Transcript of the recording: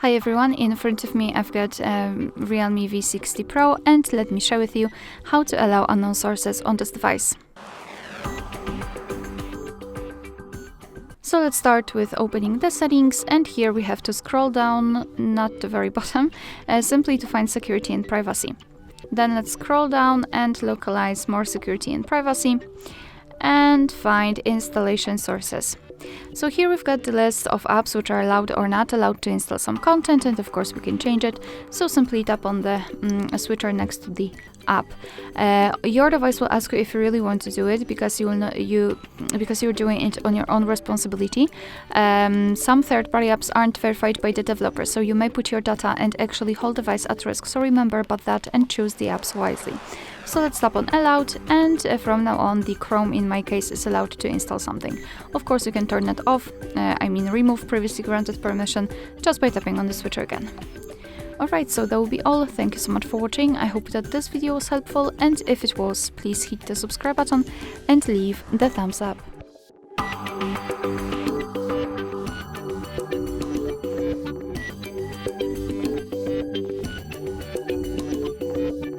Hi everyone, in front of me I've got REALME V60 Pro, and let me share with you how to allow unknown sources on this device. So let's start with opening the settings, and here we have to scroll down, not the very bottom, simply to find security and privacy. Then let's scroll down and localize more security and privacy and find installation sources. So here we've got the list of apps which are allowed or not allowed to install some content, and of course we can change it. So simply tap on the switcher next to the app. Your device will ask you if you really want to do it, because because you're doing it on your own responsibility. Some third-party apps aren't verified by the developer, so you may put your data and actually whole device at risk. So remember about that and choose the apps wisely. So let's tap on allowed, and from now on the Chrome in my case is allowed to install something. Of course you can turn it off, remove previously granted permission, just by tapping on the switcher again. Alright, so that will be all. Thank you so much for watching. I hope that this video was helpful, and if it was, please hit the subscribe button and leave the thumbs up.